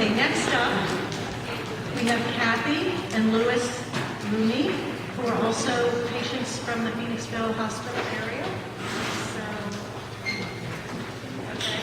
Okay, next up, we have Kathy and Louis Rooney, who are also patients from the Phoenixville Hospital area. So, okay.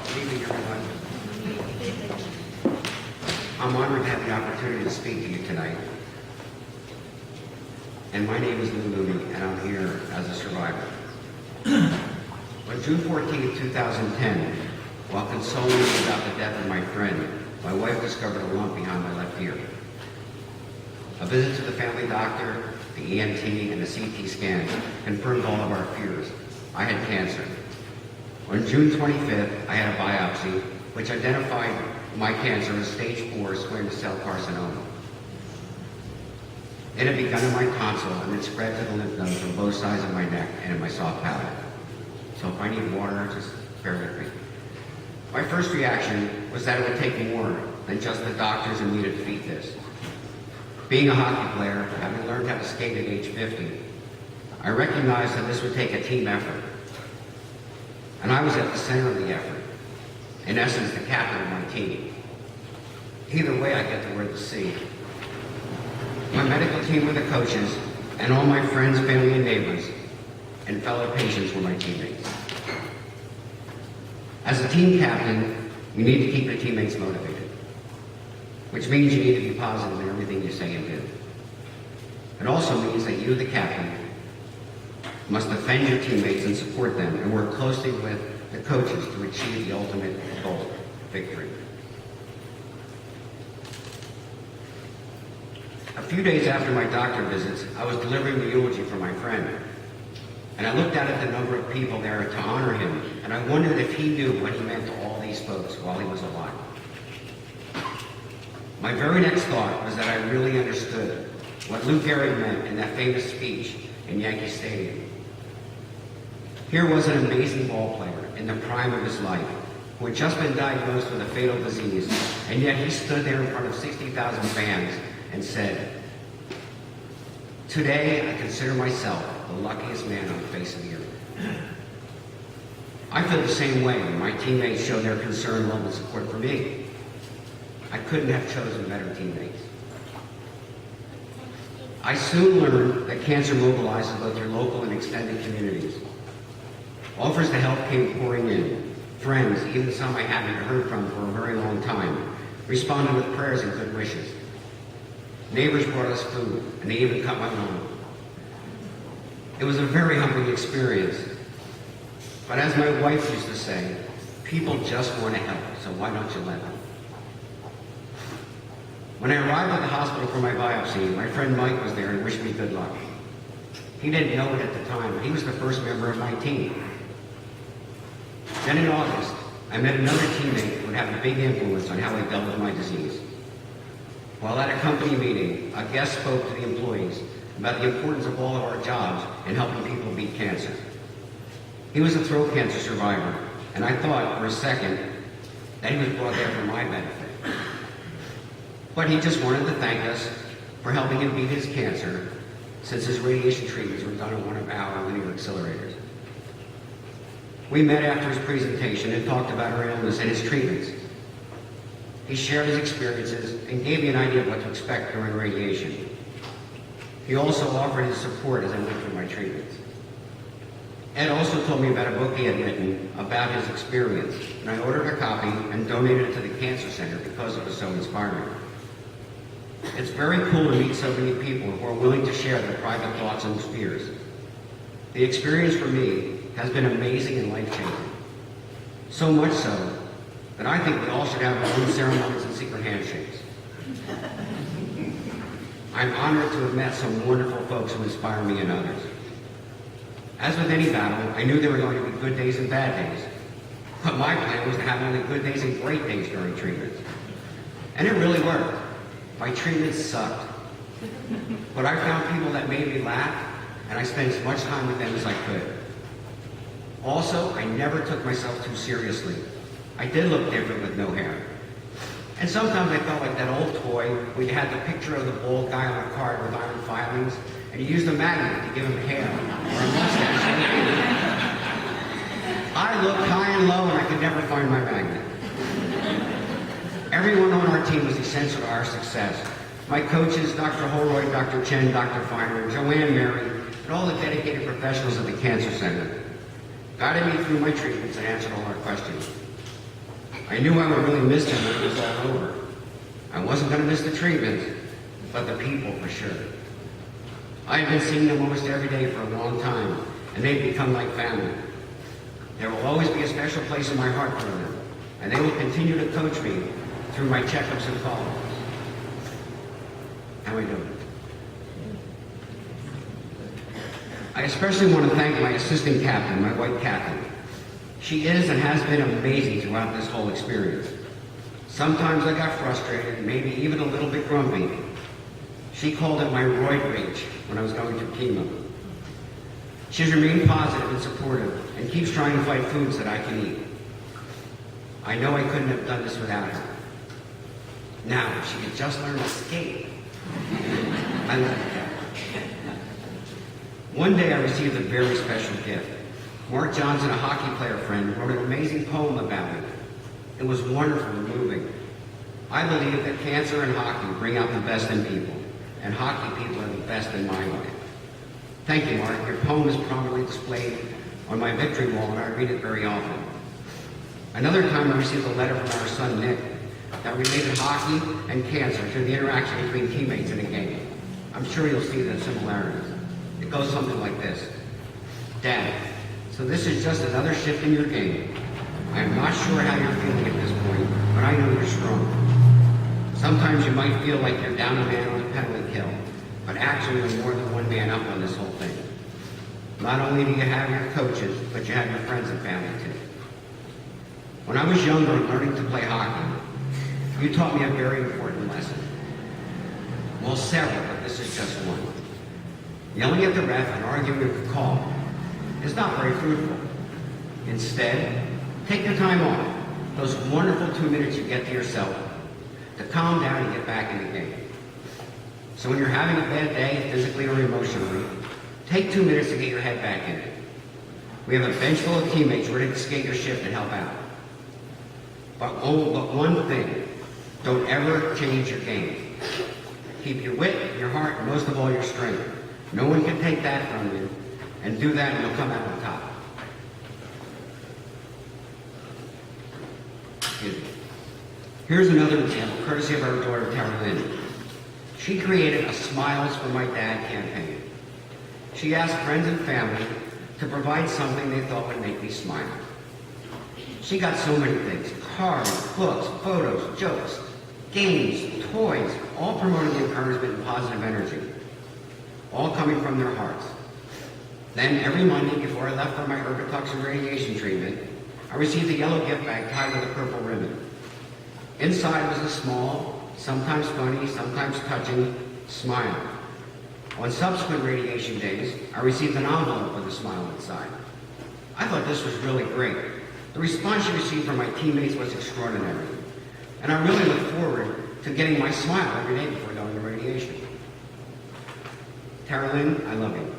Good evening, everyone. I'm honored to have the opportunity to speak to you tonight. And my name is Lou Looney, and I'm here as a survivor. On June 14, 2010, while consoling me about the death of my friend, my wife discovered a lump behind my left ear. A visit to the family doctor, the ENT, and the CT scan confirmed all of our fears. I had cancer. On June 25th, I had a biopsy, which identified my cancer as stage 4 squamous cell carcinoma. It had begun in my tonsil and it spread to the lymph nodes on both sides of my neck and in my soft palate. So if I need water, just bear with me. My first reaction was that it would take more than just the doctors and me to defeat this. Being a hockey player, having learned how to skate at age 50, I recognized that this would take a team effort. And I was at the center of the effort. In essence, the captain of my team. Either way, I get to wear the C. My medical team were the coaches, and all my friends, family, and neighbors, and fellow patients were my teammates. As a team captain, you need to keep your teammates motivated, which means you need to be positive in everything you say and do. It also means that you, the captain, must defend your teammates and support them and work closely with the coaches to achieve the ultimate goal, victory. A few days after my doctor visits, I was delivering the eulogy for my friend. And I looked out at the number of people there to honor him, and I wondered if he knew what he meant to all these folks while he was alive. My very next thought was that I really understood what Lou Gehrig meant in that famous speech in Yankee Stadium. Here was an amazing ball player in the prime of his life, who had just been diagnosed with a fatal disease, and yet he stood there in front of 60,000 fans and said, "Today I consider myself the luckiest man on the face of the earth." I feel the same way when my teammates show their concern, love, and support for me. I couldn't have chosen better teammates. I soon learned that cancer mobilizes both your local and extended communities. Offers to help came pouring in. Friends, even some I hadn't heard from for a very long time, responded with prayers and good wishes. Neighbors brought us food, and they even cut my lawn. It was a very humbling experience. But as my wife used to say, people just want to help, so why don't you let them? When I arrived at the hospital for my biopsy, my friend Mike was there and wished me good luck. He didn't know it at the time, but he was the first member of my team. Then in August, I met another teammate who would have a big influence on how I dealt with my disease. While at a company meeting, a guest spoke to the employees about the importance of all of our jobs in helping people beat cancer. He was a throat cancer survivor, and I thought for a second that he was brought there for my benefit. But he just wanted to thank us for helping him beat his cancer, since his radiation treatments were done on one of our linear accelerators. We met after his presentation and talked about our illness and his treatments. He shared his experiences and gave me an idea of what to expect during radiation. He also offered his support as I went through my treatments. Ed also told me about a book he had written about his experience, and I ordered a copy and donated it to the Cancer Center because it was so inspiring. It's very cool to meet so many people who are willing to share their private thoughts and fears. The experience for me has been amazing and life-changing. So much so that I think we all should have our own ceremonies and secret handshakes. I'm honored to have met some wonderful folks who inspire me and others. As with any battle, I knew there were going to be good days and bad days. But my plan was to have only good days and great days during treatments. And it really worked. My treatments sucked. But I found people that made me laugh, and I spent as much time with them as I could. Also, I never took myself too seriously. I did look different with no hair. And sometimes I felt like that old toy where you had the picture of the bald guy on a card with iron filings, and he used a magnet to give him hair or a mustache. I looked high and low, and I could never find my magnet. Everyone on our team was essential to our success. My coaches, Dr. Holroyd, Dr. Chen, Dr. Feiner, Joanne, Mary, and all the dedicated professionals at the Cancer Center guided me through my treatments and answered all our questions. I knew I would really miss them when it was all over. I wasn't going to miss the treatments, but the people for sure. I had been seeing them almost every day for a long time, and they've become like family. There will always be a special place in my heart for them, and they will continue to coach me through my checkups and follow-ups. How are we doing? I especially want to thank my assistant captain, my white captain. She is and has been amazing throughout this whole experience. Sometimes I got frustrated, maybe even a little bit grumpy. She called it my roid rage when I was going through chemo. She's remained positive and supportive and keeps trying to find foods that I can eat. I know I couldn't have done this without her. Now, if she could just learn to skate. I love that. One day I received a very special gift. Mark Johnson, a hockey player friend, wrote an amazing poem about me. It was wonderful and moving. I believe that cancer and hockey bring out the best in people, and hockey people are the best in my life. Thank you, Mark. Your poem is prominently displayed on my victory wall, and I read it very often. Another time I received a letter from our son, Nick, that related hockey and cancer to the interaction between teammates in a game. I'm sure you'll see the similarities. It goes something like this. Dad, so this is just another shift in your game. I am not sure how you're feeling at this point, but I know you're strong. Sometimes you might feel like you're down a man on a penalty kill, but actually you're more than one man up on this whole thing. Not only do you have your coaches, but you have your friends and family too. When I was younger and learning to play hockey, you taught me a very important lesson. Well, several, but this is just one. Yelling at the ref and arguing with the call is not very fruitful. Instead, take the time off, those wonderful 2 minutes you get to yourself, to calm down and get back in the game. So when you're having a bad day, physically or emotionally, take 2 minutes to get your head back in it. We have a bench full of teammates ready to skate your shift and help out. But one thing, don't ever change your game. Keep your wit, your heart, and most of all your strength. No one can take that from you, and do that and you'll come out on top. Excuse me. Here's another example, courtesy of our daughter, Tara Lynn. She created a Smiles for My Dad campaign. She asked friends and family to provide something they thought would make me smile. She got so many things, cards, books, photos, jokes, games, toys, all promoting encouragement and positive energy, all coming from their hearts. Then every Monday before I left for my Erbitoxin radiation treatment, I received a yellow gift bag tied with a purple ribbon. Inside was a small, sometimes funny, sometimes touching smile. On subsequent radiation days, I received an envelope with a smile inside. I thought this was really great. The response she received from my teammates was extraordinary. And I really look forward to getting my smile every day before going to radiation. Tara Lynn, I love you.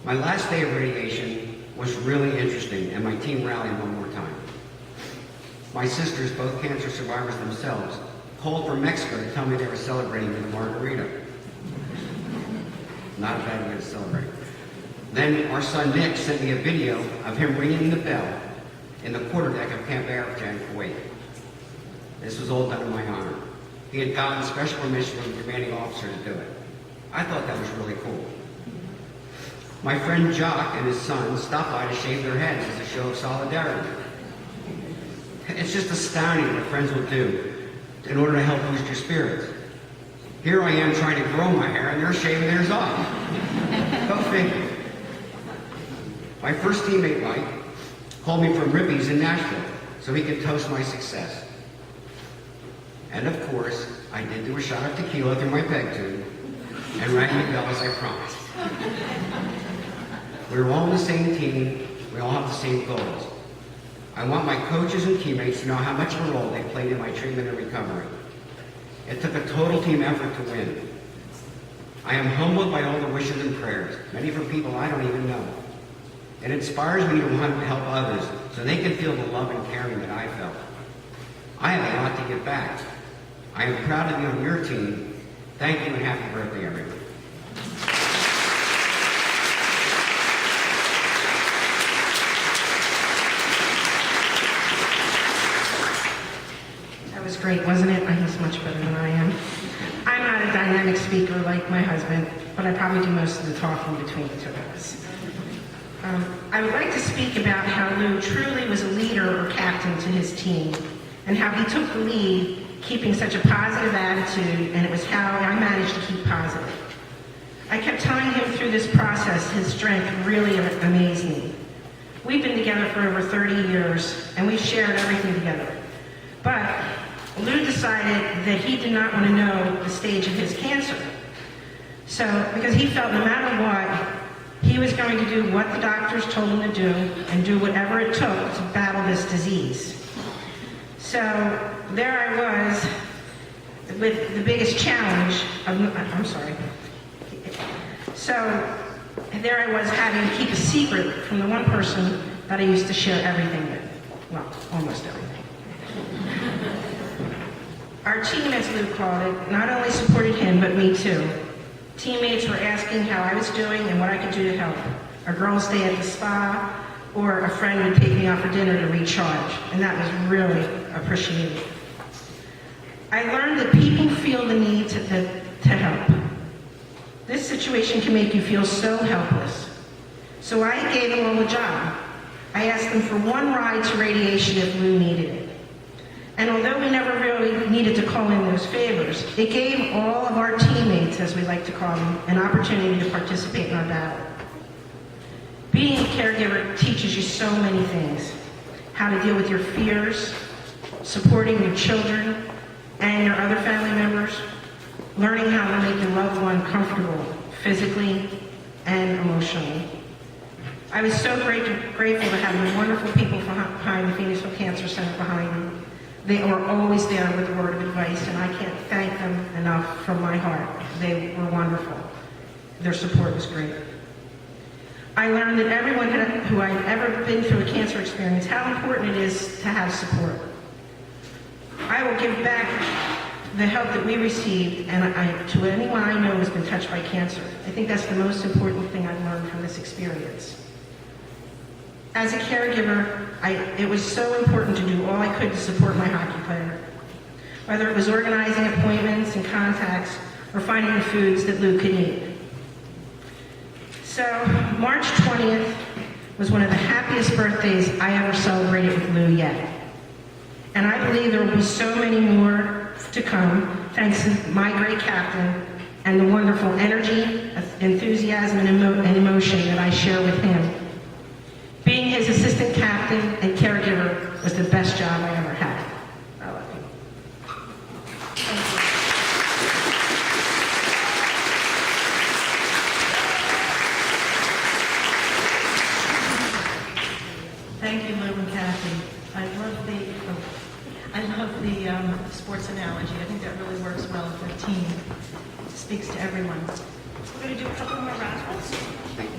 My last day of radiation was really interesting, and my team rallied one more time. My sisters, both cancer survivors themselves, called from Mexico to tell me they were celebrating with a margarita. Not a bad way to celebrate. Then our son Nick sent me a video of him ringing the bell in the quarterdeck of Camp Arafat in Kuwait. This was all done in my honor. He had gotten special permission from the commanding officer to do it. I thought that was really cool. My friend Jock and his son stopped by to shave their heads as a show of solidarity. It's just astounding what friends will do in order to help boost your spirits. Here I am trying to grow my hair and they're shaving theirs off. Go figure. My first teammate, Mike, called me from Rippies in Nashville so he could toast my success. And of course, I did do a shot of tequila through my peg tube and rang the bell as I promised. We're all on the same team. We all have the same goals. I want my coaches and teammates to know how much of a role they played in my treatment and recovery. It took a total team effort to win. I am humbled by all the wishes and prayers, many from people I don't even know. It inspires me to want to help others so they can feel the love and caring that I felt. I have a lot to give back. I am proud to be on your team. Thank you and happy birthday, everyone. That was great, wasn't it? He's much better than I am. I'm not a dynamic speaker like my husband, but I probably do most of the talking between the two of us. I would like to speak about how Lou truly was a leader or captain to his team, and how he took the lead, keeping such a positive attitude, and it was how I managed to keep positive. I kept telling him through this process his strength really amazed me. We've been together for over 30 years, and we've shared everything together. But Lou decided that he did not want to know the stage of his cancer. So, because he felt no matter what, he was going to do what the doctors told him to do and do whatever it took to battle this disease. So there I was with the biggest challenge So there I was having to keep a secret from the one person that I used to share everything with. Well, almost everything. Our team, as Lou called it, not only supported him, but me too. Teammates were asking how I was doing and what I could do to help. A girl would stay at the spa, or a friend would take me out for dinner to recharge, and that was really appreciated. I learned that people feel the need to help. This situation can make you feel so helpless. So I gave them all a job. I asked them for one ride to radiation if Lou needed it. And although we never really needed to call in those favors, it gave all of our teammates, as we like to call them, an opportunity to participate in our battle. Being a caregiver teaches you so many things. How to deal with your fears, supporting your children and your other family members, learning how to make your loved one comfortable physically and emotionally. I was so grateful to have the wonderful people behind the Phoenixville Cancer Center behind me. They were always there with a word of advice, and I can't thank them enough from my heart. They were wonderful. Their support was great. I learned that everyone who had ever been through a cancer experience, how important it is to have support. I will give back the help that we received to anyone I know who's been touched by cancer. I think that's the most important thing I've learned from this experience. As a caregiver, it was so important to do all I could to support my hockey player, whether it was organizing appointments and contacts or finding the foods that Lou could eat. So March 20th was one of the happiest birthdays I ever celebrated with Lou yet. And I believe there will be so many more to come, thanks to my great captain and the wonderful energy, enthusiasm, and emotion that I share with him. Being his assistant captain and caregiver was the best job I ever had. I love you. Thank you, Lou and Kathy. I love the sports analogy. I think that really works well for a team. It speaks to everyone. We're going to do a couple more raffles. Thank you.